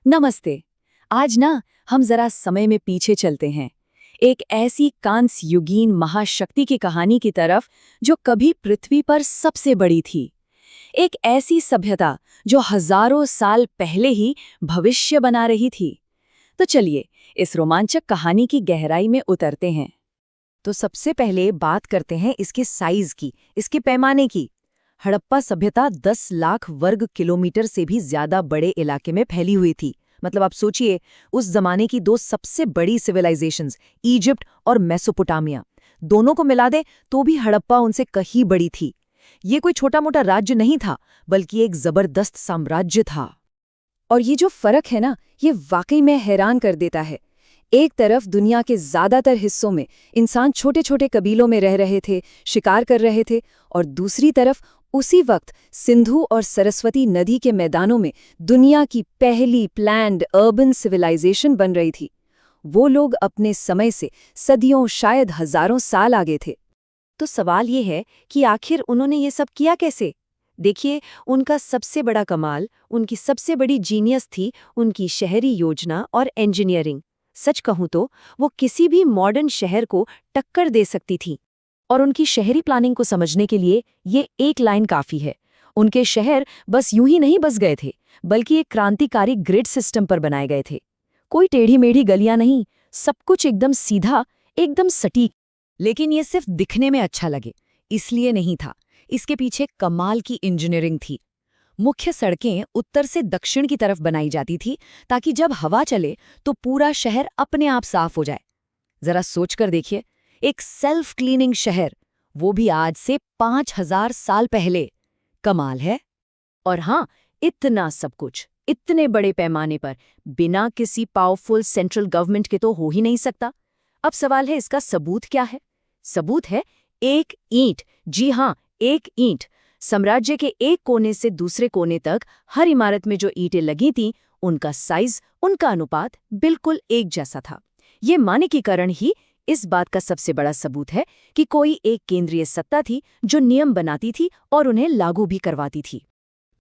नमस्ते। आज ना हम जरा समय में पीछे चलते हैं, एक ऐसी कांस्य युगीन महाशक्ति की कहानी की तरफ जो कभी पृथ्वी पर सबसे बड़ी थी। एक ऐसी सभ्यता जो हजारों साल पहले ही भविष्य बना रही थी। तो चलिए इस रोमांचक कहानी की गहराई में उतरते हैं। तो सबसे पहले बात करते हैं इसके साइज की, इसके पैमाने की। हड़प्पा सभ्यता 10 लाख वर्ग किलोमीटर से भी ज्यादा बड़े इलाके में फैली हुई थी। मतलब आप सोचिए, उस जमाने की दो सबसे बड़ी सिविलाइजेशंस, इजिप्ट और मेसोपोटामिया, दोनों को मिला दे तो भी हड़प्पा उनसे कहीं बड़ी थी। ये कोई छोटा मोटा राज्य नहीं था, बल्कि एक जबरदस्त साम्राज्य था। और ये जो फर्क है ना, ये वाकई में हैरान कर देता है। एक तरफ दुनिया के ज्यादातर हिस्सों में इंसान छोटे छोटे कबीलों में रह रहे थे, शिकार कर रहे थे, और दूसरी तरफ उसी वक्त सिंधु और सरस्वती नदी के मैदानों में दुनिया की पहली प्लैन्ड अर्बन सिविलाइजेशन बन रही थी। वो लोग अपने समय से सदियों, शायद हजारों साल आगे थे। तो सवाल ये है कि आखिर उन्होंने ये सब किया कैसे? देखिए, उनका सबसे बड़ा कमाल, उनकी सबसे बड़ी जीनियस थी उनकी शहरी योजना और इंजीनियरिंग। सच कहूं तो वो किसी भी मॉडर्न शहर को टक्कर दे सकती थी। और उनकी शहरी प्लानिंग को समझने के लिए ये एक लाइन काफी है। उनके शहर बस यूं ही नहीं बस गए थे, बल्कि एक क्रांतिकारी ग्रिड सिस्टम पर बनाए गए थे। कोई टेढ़ी मेढ़ी गलियां नहीं, सब कुछ एकदम सीधा, एकदम सटीक। लेकिन ये सिर्फ दिखने में अच्छा लगे इसलिए नहीं था। इसके पीछे कमाल की इंजीनियरिंग थी। मुख्य सड़कें उत्तर से दक्षिण की तरफ बनाई जाती थी, ताकि जब हवा चले तो पूरा शहर अपने आप साफ हो जाए। जरा सोचकर देखिए, एक सेल्फ क्लीनिंग शहर, वो भी आज से 5000 साल पहले। कमाल है। और हाँ, इतना सब कुछ इतने बड़े पैमाने पर बिना किसी पावरफुल सेंट्रल गवर्नमेंट के तो हो ही नहीं सकता। अब सवाल है, इसका सबूत क्या है? सबूत है एक ईंट। जी हाँ, एक ईंट। साम्राज्य के एक कोने से दूसरे कोने तक हर इमारत में जो ईंटें लगी थीं, उनका साइज, उनका अनुपात बिल्कुल एक जैसा था। ये मानकीकरण ही इस बात का सबसे बड़ा सबूत है कि कोई एक केंद्रीय सत्ता थी जो नियम बनाती थी और उन्हें लागू भी करवाती थी।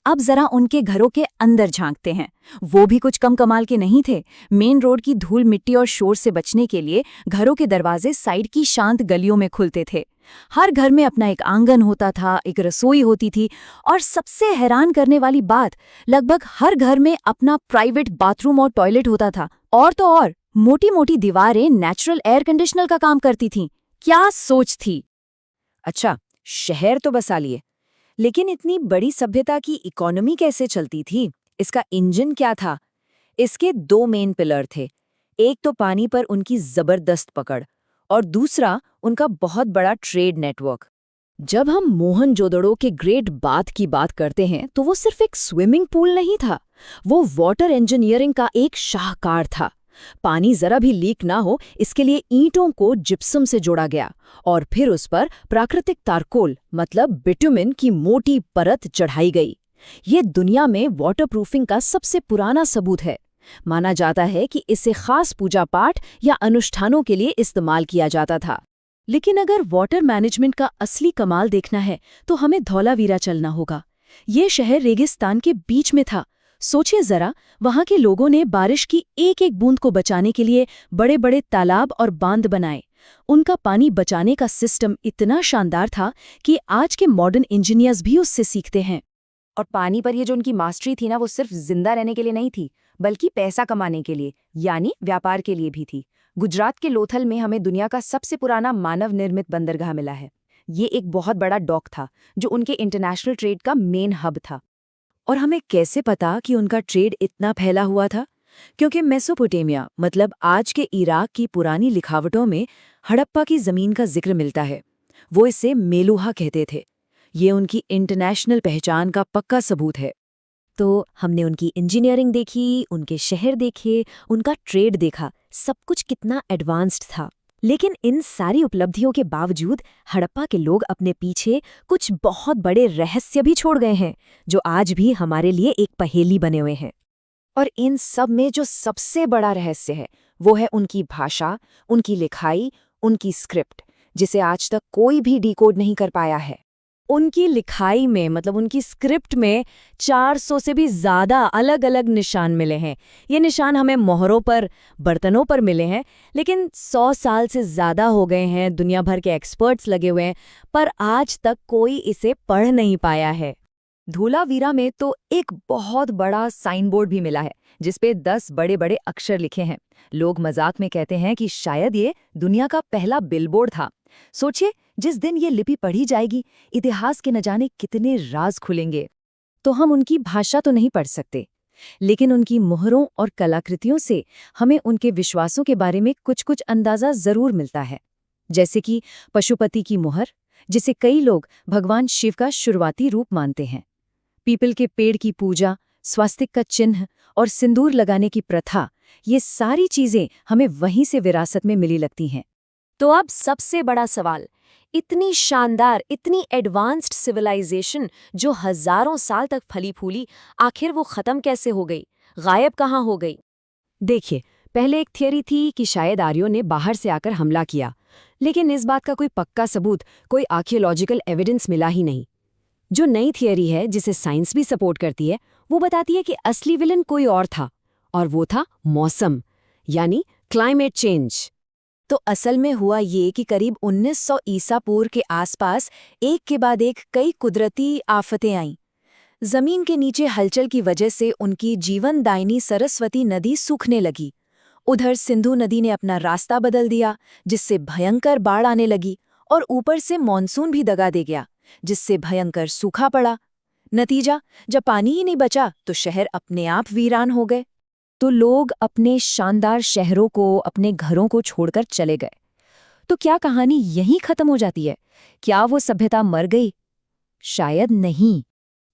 अब जरा उनके घरों के अंदर झांकते हैं। वो भी कुछ कम कमाल के नहीं थे। मेन रोड की धूल मिट्टी और शोर से बचने के लिए घरों के दरवाजे साइड की शांत गलियों में खुलते थे। हर घर में अपना एक आंगन होता था, एक रसोई होती थी, और सबसे हैरान करने वाली बात, लगभग हर घर में अपना प्राइवेट बाथरूम और टॉयलेट होता था। और तो और मोटी मोटी दीवारें नेचुरल एयर कंडीशनर का काम करती थीं। क्या सोच थी! अच्छा, शहर तो बसा लिए, लेकिन इतनी बड़ी सभ्यता की इकोनॉमी कैसे चलती थी? इसका इंजन क्या था? इसके दो मेन पिलर थे। एक तो पानी पर उनकी जबरदस्त पकड़, और दूसरा उनका बहुत बड़ा ट्रेड नेटवर्क। जब हम मोहनजोदड़ो के ग्रेट बाथ की बात करते हैं, तो वो सिर्फ एक स्विमिंग पूल नहीं था, वो वाटर इंजीनियरिंग का एक शाहकार था। पानी जरा भी लीक ना हो, इसके लिए ईंटों को जिप्सम से जोड़ा गया, और फिर उस पर प्राकृतिक तारकोल मतलब बिटुमिन की मोटी परत चढ़ाई गई। ये दुनिया में वाटरप्रूफिंग का सबसे पुराना सबूत है। माना जाता है कि इसे खास पूजा पाठ या अनुष्ठानों के लिए इस्तेमाल किया जाता था। लेकिन अगर वाटर मैनेजमेंट का असली कमाल देखना है तो हमें धौलावीरा चलना होगा। ये शहर रेगिस्तान के बीच में था। सोचिए जरा, वहां के लोगों ने बारिश की एक एक बूंद को बचाने के लिए बड़े बड़े तालाब और बांध बनाए। उनका पानी बचाने का सिस्टम इतना शानदार था कि आज के मॉडर्न इंजीनियर्स भी उससे सीखते हैं। और पानी पर ये जो उनकी मास्टरी थी ना, वो सिर्फ जिंदा रहने के लिए नहीं थी, बल्कि पैसा कमाने के लिए, यानी व्यापार के लिए भी थी। गुजरात के लोथल में हमें दुनिया का सबसे पुराना मानव निर्मित बंदरगाह मिला है। ये एक बहुत बड़ा डॉक था जो उनके इंटरनेशनल ट्रेड का मेन हब था। और हमें कैसे पता कि उनका ट्रेड इतना फैला हुआ था? क्योंकि मेसोपोटामिया मतलब आज के इराक की पुरानी लिखावटों में हड़प्पा की जमीन का जिक्र मिलता है। वो इसे मेलुहा कहते थे। ये उनकी इंटरनेशनल पहचान का पक्का सबूत है। तो हमने उनकी इंजीनियरिंग देखी, उनके शहर देखे, उनका ट्रेड देखा, सब कुछ कितना एडवांस्ड था। लेकिन इन सारी उपलब्धियों के बावजूद हड़प्पा के लोग अपने पीछे कुछ बहुत बड़े रहस्य भी छोड़ गए हैं, जो आज भी हमारे लिए एक पहेली बने हुए हैं। और इन सब में जो सबसे बड़ा रहस्य है, वो है उनकी भाषा, उनकी लिखाई, उनकी स्क्रिप्ट, जिसे आज तक कोई भी डिकोड नहीं कर पाया है। उनकी लिखाई में मतलब उनकी स्क्रिप्ट में 400 से भी ज़्यादा अलग अलग निशान मिले हैं। ये निशान हमें मोहरों पर, बर्तनों पर मिले हैं, लेकिन 100 साल से ज़्यादा हो गए हैं, दुनिया भर के एक्सपर्ट्स लगे हुए हैं, पर आज तक कोई इसे पढ़ नहीं पाया है। धोलावीरा में तो एक बहुत बड़ा साइन बोर्ड भी मिला है जिसपे 10 बड़े बड़े अक्षर लिखे हैं। लोग मजाक में कहते हैं कि शायद ये दुनिया का पहला बिलबोर्ड था। सोचिए, जिस दिन ये लिपि पढ़ी जाएगी, इतिहास के न जाने कितने राज खुलेंगे। तो हम उनकी भाषा तो नहीं पढ़ सकते, लेकिन उनकी मोहरों और कलाकृतियों से हमें उनके विश्वासों के बारे में कुछ अंदाजा जरूर मिलता है। जैसे कि पशुपति की मोहर, जिसे कई लोग भगवान शिव का शुरुआती रूप मानते हैं। पीपल के पेड़ की पूजा, स्वास्तिक का चिन्ह और सिंदूर लगाने की प्रथा, ये सारी चीजें हमें वहीं से विरासत में मिली लगती हैं। तो अब सबसे बड़ा सवाल, इतनी शानदार, इतनी एडवांस्ड सिविलाइजेशन जो हजारों साल तक फली फूली, आखिर वो खत्म कैसे हो गई, गायब कहाँ हो गई? देखिए, पहले एक थियरी थी कि शायद आर्यों ने बाहर से आकर हमला किया, लेकिन इस बात का कोई पक्का सबूत, कोई आर्कियोलॉजिकल एविडेंस मिला ही नहीं। जो नई थियरी है, जिसे साइंस भी सपोर्ट करती है, वो बताती है कि असली विलन कोई और था, और वो था मौसम, यानी क्लाइमेट चेंज। तो असल में हुआ ये कि करीब 1900 ईसा पूर्व के आसपास एक के बाद एक कई कुदरती आफतें आईं। जमीन के नीचे हलचल की वजह से उनकी जीवनदायिनी सरस्वती नदी सूखने लगी। उधर सिंधु नदी ने अपना रास्ता बदल दिया, जिससे भयंकर बाढ़ आने लगी, और ऊपर से मॉनसून भी दगा दे गया, जिससे भयंकर सूखा पड़ा। नतीजा, जब पानी ही नहीं बचा तो शहर अपने आप वीरान हो गए। तो लोग अपने शानदार शहरों को, अपने घरों को छोड़कर चले गए। तो क्या कहानी यहीं खत्म हो जाती है? क्या वो सभ्यता मर गई? शायद नहीं।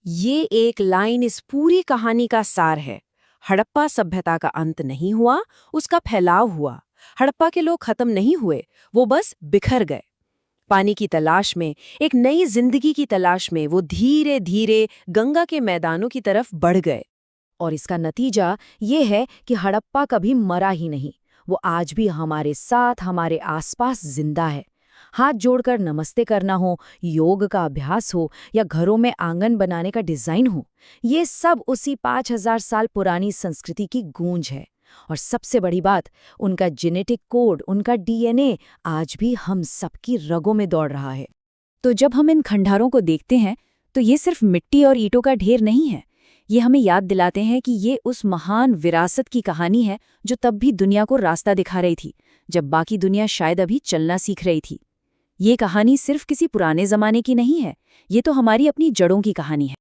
ये एक लाइन इस पूरी कहानी का सार है। हड़प्पा सभ्यता का अंत नहीं हुआ, उसका फैलाव हुआ। हड़प्पा के लोग खत्म नहीं हुए, वो बस बिखर गए। पानी की तलाश में, एक नई जिंदगी की तलाश में वो धीरे धीरे गंगा के मैदानों की तरफ बढ़ गए। और इसका नतीजा ये है कि हड़प्पा कभी मरा ही नहीं। वो आज भी हमारे साथ, हमारे आसपास जिंदा है। हाथ जोड़कर नमस्ते करना हो, योग का अभ्यास हो, या घरों में आंगन बनाने का डिजाइन हो, ये सब उसी 5000 साल पुरानी संस्कृति की गूंज है। और सबसे बड़ी बात, उनका जेनेटिक कोड, उनका डीएनए आज भी हम सबकी रगों में दौड़ रहा है। तो जब हम इन खंडारों को देखते हैं, तो ये सिर्फ मिट्टी और ईंटों का ढेर नहीं है। ये हमें याद दिलाते हैं कि ये उस महान विरासत की कहानी है जो तब भी दुनिया को रास्ता दिखा रही थी, जब बाकी दुनिया शायद अभी चलना सीख रही थी। ये कहानी सिर्फ किसी पुराने जमाने की नहीं है, ये तो हमारी अपनी जड़ों की कहानी है।